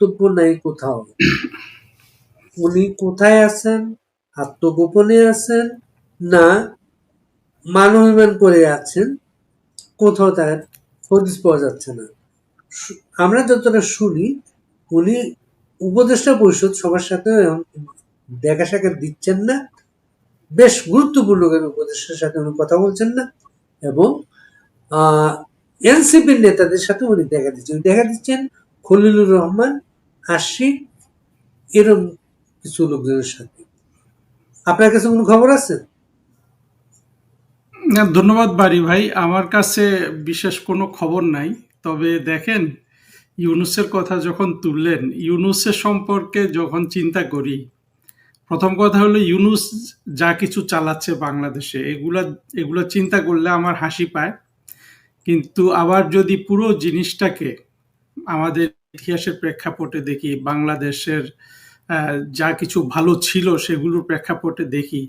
বক্তব্য নাই কোথাও। উনি কোথায় আছেন, আত্মগোপনে আছেন, না মানবিমান করে আছেন, কোথাও তার হদিস পাওয়া যাচ্ছে না। আমরা যতটা শুনি, উনি উপদেষ্টা পরিষদ সবার সাথে দেখা সাক্ষাৎ দিচ্ছেন না, বেশ গুরুত্বপূর্ণ উপদেষ্টার সাথে উনি কথা বলছেন না, এবং এনসিপির নেতাদের সাথে উনি দেখা দিচ্ছেন খলিলুর রহমান, আশিক, এরকম কিছু লোকজনের সাথে। আপনার কাছে কোনো খবর আছে? না, ধন্যবাদ বারি ভাই। আমার কাছে বিশেষ কোনো খবর নাই। তবে দেখেন, ইউনূসের কথা যখন তুললেন, ইউনূসের সম্পর্কে যখন চিন্তা করি, প্রথম কথা হলো ইউনূস যা কিছু চালাচ্ছে বাংলাদেশে, এগুলা এগুলা চিন্তা করলে আমার হাসি পায়। কিন্তু আবার যদি পুরো জিনিসটাকে আমাদের ইতিহাসের প্রেক্ষাপটে দেখি, বাংলাদেশের যা কিছু ভালো ছিল সেগুলোর প্রেক্ষাপটে দেখি,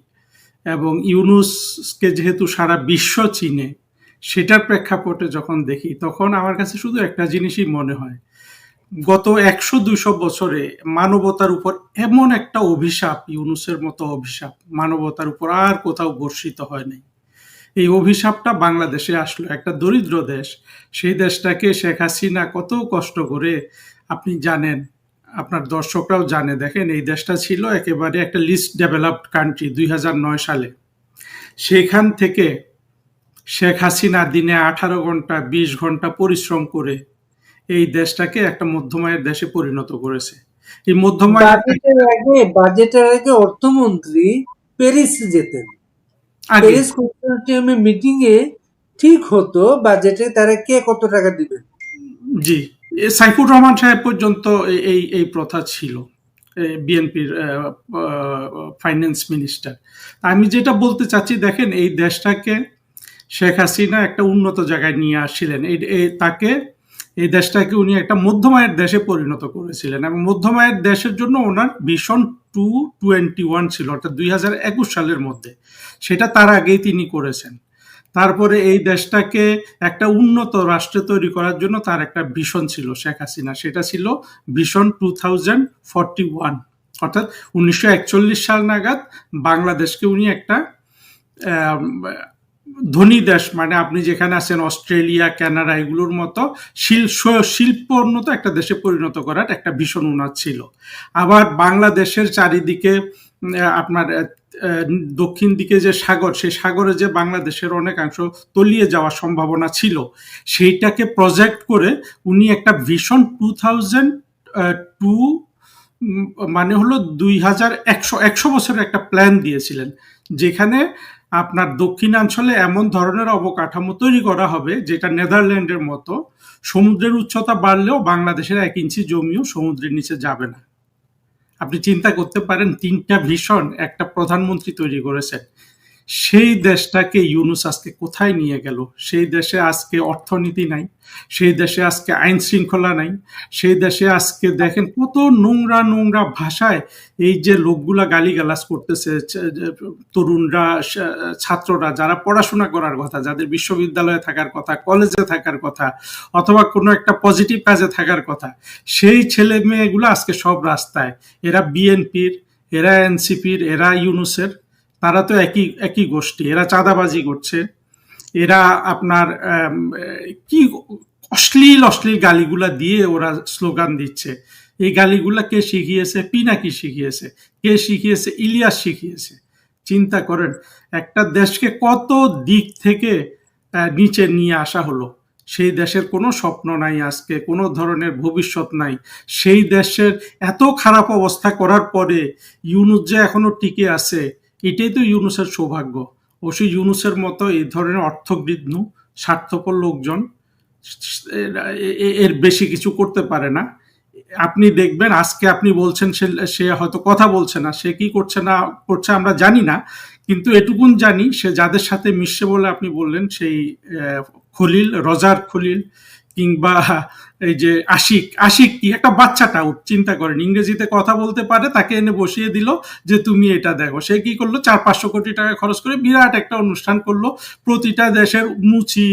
এবং ইউনূসকে যেহেতু সারা বিশ্ব চিনে, সেটার প্রেক্ষাপটে যখন দেখি, তখন আমার কাছে শুধু একটা জিনিসই মনে হয়, গত ১০০-২০০ বছরে মানবতার উপর এমন একটা অভিশাপ, ইউনূসের মতো অভিশাপ মানবতার উপর আর কোথাও বর্ষিত হয় নাই। এই অভিশাপটা বাংলাদেশে আসলো, একটা দরিদ্র দেশ, সেই দেশটাকে শেখ হাসিনা কত কষ্ট করে, আপনি জানেন, আপনার দর্শকরাও জানে, দেখেন এই দেশটা ছিল একেবারে একটা লিস্ট ডেভেলপড কান্ট্রি ২০০৯ সালে। সেখান থেকে শেখ হাসিনা দিনে ১৮ ঘন্টা ২০ ঘন্টা পরিশ্রম করে এই দেশটাকে একটা মধ্যমায়ের দেশে পরিণত করেছে। এই মধ্যমায়ের বাজেটের আগে অর্থমন্ত্রী প্যারিসে যেতেন। আগে প্যারিস কনসোর্টিয়ামে মিটিং এ ঠিক হতো বাজেটে তারা কে কত টাকা দিবেন। জি, সাইফুর রহমান সাহেব পর্যন্ত এই প্রথা ছিল, বিএনপির ফাইন্যান্স মিনিস্টার। আমি যেটা বলতে চাচ্ছি, দেখেন এই দেশটাকে শেখ হাসিনা একটা উন্নত জায়গায় নিয়ে আসছিলেন, তাকে এই দেশটাকে উনি একটা মধ্যমায়ের দেশে পরিণত করেছিলেন, এবং মধ্যমায়ের দেশের জন্য ওনার ভিশন 221 ছিল, অর্থাৎ ২০২১ সালের মধ্যে। সেটা তার আগেই তিনি করেছেন। তারপরে এই দেশটাকে একটা উন্নত রাষ্ট্রে তৈরি করার জন্য তার একটা ভিশন ছিল শেখ হাসিনা, সেটা ছিল ভিশন 2041, অর্থাৎ ১৯৪১ সাল নাগাদ বাংলাদেশকে উনি একটা ধনী দেশ, মানে আপনি যেখানে আছেন অস্ট্রেলিয়া, কানাডা, এগুলোর মতো শিল্পোন্নত একটা দেশে পরিণত করার একটা ভীষণ উন্নত ছিল। আবার বাংলাদেশের চারিদিকে আপনার দক্ষিণ দিকে যে সাগর, সেই সাগরে যে বাংলাদেশের অনেকাংশ তলিয়ে যাওয়ার সম্ভাবনা ছিল, সেইটাকে প্রজেক্ট করে উনি একটা ভিশন 2002, মানে হলো ২১০০ বছরের একটা প্ল্যান দিয়েছিলেন, যেখানে আপনার দক্ষিণাঞ্চলে এমন ধরনের অবকাঠামো তৈরি করা হবে যেটা নেদারল্যান্ডের মতো, সমুদ্রের উচ্চতা বাড়লেও বাংলাদেশের ১ ইঞ্চি জমিও সমুদ্রের নিচে যাবে না। আপনি চিন্তা করতে পারেন, ৩টা ভিশন একটা প্রধানমন্ত্রী তৈরি করেছেন। সেই দেশটাকে ইউনূস আজকে কোথায় নিয়ে গেল? সেই দেশে আজকে অর্থনীতি নাই, সেই দেশে আজকে আইন শৃঙ্খলা নাই, সেই দেশে আজকে দেখেন কত নোংরা নোংরা ভাষায় এই যে লোকগুলা গালিগালাজ করতেছে, তরুণরা, ছাত্ররা, যারা পড়াশোনা করার কথা, যাদের বিশ্ববিদ্যালয়ে থাকার কথা, কলেজে থাকার কথা, অথবা কোনো একটা পজিটিভ কাজে থাকার কথা, সেই ছেলে মেয়েগুলো আজকে সব রাস্তায়। এরা বিএনপির, এরা এনসিপির, এরা ইউনূসের, তারা তো একই একই গোষ্ঠী। এরা চাঁদাবাজি করছে, এরা আপনার কি অশ্লীল অশ্লীল গালিগুলা দিয়ে ওরা স্লোগান দিচ্ছে। এই গালিগুলা কে শিখিয়েছে? পিনাকি শিখিয়েছে। কে শিখিয়েছে? ইলিয়াস শিখিয়েছে। চিন্তা করেন, একটা দেশকে কত দিক থেকে নিচে নিয়ে আসা হলো। সেই দেশের কোনো স্বপ্ন নাই আজকে, কোনো ধরনের ভবিষ্যৎ নাই। সেই দেশের এত খারাপ অবস্থা করার পরে ইউনূস যে এখনো টিকে আছে, এটাই তো ইউনূসের সৌভাগ্য। অবশ্যই ইউনূসের মতো এই ধরনের অর্থগৃহ্ণ স্বার্থপর লোকজন এর বেশি কিছু করতে পারে না। আপনি দেখবেন, আজকে আপনি বলছেন সে হয়তো কথা বলছে না, সে কি করছে না করছে আমরা জানি না, কিন্তু এটুকুন জানি সে যাদের সাথে মিশছে বলে আপনি বললেন, সেই খলিল, রজার খলিল, কিংবা এই যে আশিক, আশিক কি একটা বাচ্চাটা, চিন্তা করেন, ইংরেজিতে কথা বলতে পারে, তাকে এনে বসিয়ে দিল যে তুমি এটা দেখো। সে কি করলো, ৪-৫০০ কোটি টাকা খরচ করে বিরাট একটা অনুষ্ঠান করলো। প্রতিটা দেশের মুচি,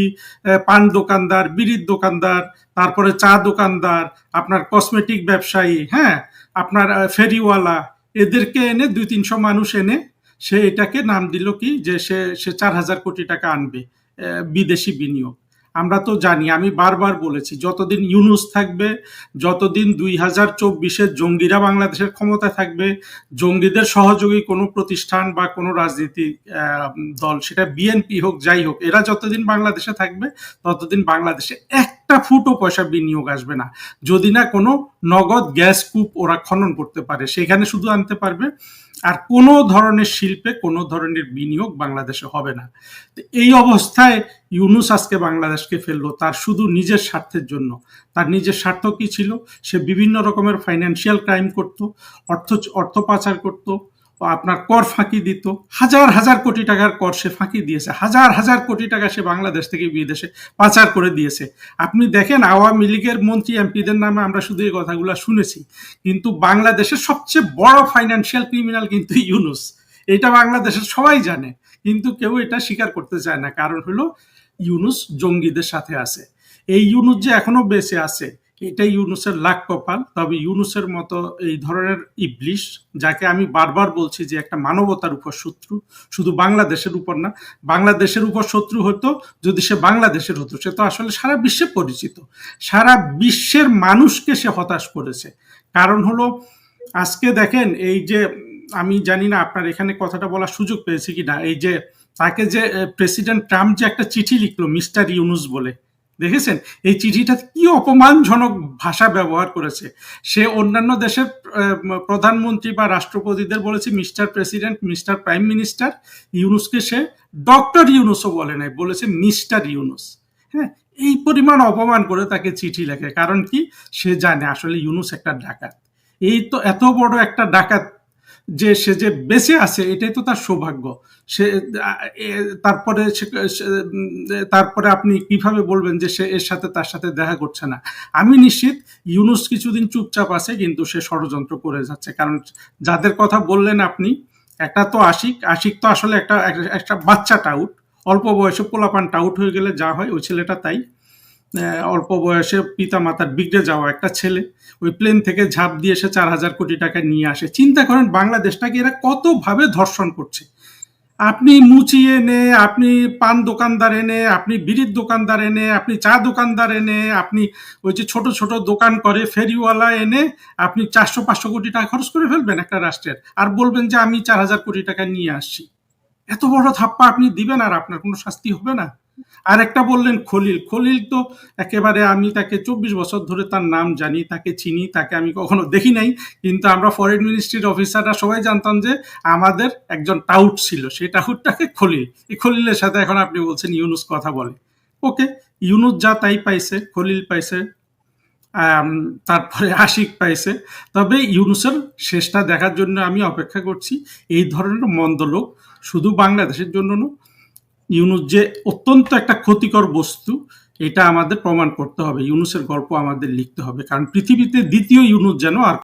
পান দোকানদার, বিড়ির দোকানদার, তারপরে চা দোকানদার, আপনার কসমেটিক ব্যবসায়ী, হ্যাঁ, আপনার ফেরিওয়ালা, এদেরকে এনে 200-300 মানুষ এনে সে এটাকে নাম দিল কি যে সে 4,000 কোটি টাকা আনবে বিদেশি বিনিয়োগ। আমরা তো জানি, আমি বারবার বলেছি, যতদিন ইউনূস থাকবে, যতদিন 2024-এর জঙ্গিরা বাংলাদেশের ক্ষমতায় থাকবে, জঙ্গিদের সহযোগী কোনো প্রতিষ্ঠান বা কোনো রাজনীতি দল, সেটা বিএনপি হোক যাই হোক, এরা যতদিন বাংলাদেশে থাকবে ততদিন বাংলাদেশে একটা ফুটও পয়সা বিনিয়োগ আসবে না, যদি না কোনো নগদ গ্যাস কূপ ওরা খনন করতে পারে, সেখানে শুধু আনতে পারবে, আর কোনো ধরনের শিল্পে কোনো ধরনের বিনিয়োগ বাংলাদেশে হবে না। এই অবস্থায় ইউনূস আজকে বাংলাদেশকে ফেললো তার শুধু নিজের স্বার্থের জন্য। তার নিজের স্বার্থ কি ছিল? সে বিভিন্ন রকমের ফাইন্যান্সিয়াল ক্রাইম করত, অর্থ পাচার করত, আপনার কর ফাঁকি দিত, হাজার হাজার কোটি টাকার কর সে ফাঁকি দিয়েছে, হাজার হাজার কোটি টাকা সে বাংলাদেশ থেকে বিদেশে পাচার করে দিয়েছে। আপনি দেখেন, আওয়ামী লীগের মন্ত্রী এমপিদের নামে আমরা শুধু এই কথাগুলো শুনেছি, কিন্তু বাংলাদেশের সবচেয়ে বড় ফাইন্যান্সিয়াল ক্রিমিনাল কিন্তু ইউনূস। এটা বাংলাদেশের সবাই জানে, কিন্তু কেউ এটা স্বীকার করতে চায় না। কারণ হলো ইউনূস জঙ্গিদের সাথে আছে। এই ইউনূস যে এখনো বেঁচে আছে, এটাই ইউনূসের লাক কপাল। তবে ইউনূসের মতো এই ধরনের ইবলিশ, যাকে আমি বারবার বলছি যে একটা মানবতার উপর শত্রু, শুধু বাংলাদেশের উপর না, বাংলাদেশের উপর শত্রু হতো যদি সে বাংলাদেশের হতো, সে তো আসলে সারা বিশ্বে পরিচিত, সারা বিশ্বের মানুষকে সে হতাশ করেছে। কারণ হলো আজকে দেখেন, এই যে আমি জানি না আপনার এখানে কথাটা বলার সুযোগ পেয়েছি কিনা, এই যে তাকে যে প্রেসিডেন্ট ট্রাম্প যে একটা চিঠি লিখলো মিস্টার ইউনূস বলে, দেখেছেন এই চিঠিটা কি অপমানজনক ভাষা ব্যবহার করেছে। সে অন্যান্য দেশের প্রধানমন্ত্রী বা রাষ্ট্রপতিদের বলেছে mister president, mister prime minister, ইউনূসকে সে ডক্টর ইউনূসও বলে নাই, বলেছে মিস্টার ইউনূস। হ্যাঁ, এই পরিমাণ অপমান করে তাকে চিঠি লেখে। কারণ কি? সে জানে আসলে ইউনূস একটা ডাকাত। এই তো এত বড় একটা ডাকাত যে সে যে বেঁচে আছে, এটাই তো তার সৌভাগ্য। সে তারপরে তারপরে আপনি কিভাবে বলবেন যে সে এর সাথে তার সাথে দেখা করছে না? আমি নিশ্চিত ইউনূস কিছুদিন চুপচাপ আছে, কিন্তু সে ষড়যন্ত্র করে যাচ্ছে। কারণ যাদের কথা বললেন আপনি, একটা তো আশিক তো আসলে একটা বাচ্চা টাউট, অল্প বয়সে পোলাপান টাউট হয়ে গেলে যা হয়, ওই ছেলেটা তাই। অল্প বয়সে পিতা মাতার বিগড়ে যাওয়া একটা ছেলে, ওই প্লেন থেকে ঝাঁপ দিয়ে সে 4,000 কোটি টাকা নিয়ে আসে। চিন্তা করেন বাংলাদেশটাকে এরা কতভাবে ধর্ষণ করছে। আপনি মুচি এনে, আপনি পান দোকানদার এনে, আপনি বিড়ির দোকানদার এনে, আপনি চা দোকানদার এনে, আপনি ওই যে ছোট ছোট দোকান করে ফেরিওয়ালা এনে আপনি 400-500 কোটি টাকা খরচ করে ফেলবেন একটা রাষ্ট্রের, আর বলবেন যে আমি 4,000 কোটি টাকা নিয়ে আসছি। এত বড় ধাপ্পা আপনি দিবেন আর আপনার কোনো শাস্তি হবে না? আর একটা বললেন খলিল তো একেবারে, আমি তাকে 24 বছর ধরে তার নাম জানি, তাকে চিনি, তাকে আমি কখনো দেখি নাই, কিন্তু আমরা ফরেন মিনিস্ট্রির অফিসাররা সবাই জানতাম যে আমাদের একজন টাউট ছিল, সেই টাউটটাকে খলিল। এই খলিলের সাথে এখন আপনি বলছেন ইউনূস কথা বলে। ওকে, ইউনূস যা তাই পাইছে, খলিল পাইছে, তারপরে আশিক পাইছে। তবে ইউনূসের শেষটা দেখার জন্য আমি অপেক্ষা করছি। এই ধরনের মন্দ লোক শুধু বাংলাদেশের জন্য না, ইউনূস যে অত্যন্ত একটা ক্ষতিকর বস্তু, এটা আমাদের প্রমাণ করতে হবে। ইউনূসের গল্প আমাদের লিখতে হবে, কারণ পৃথিবীতে দ্বিতীয় ইউনূস যেন আর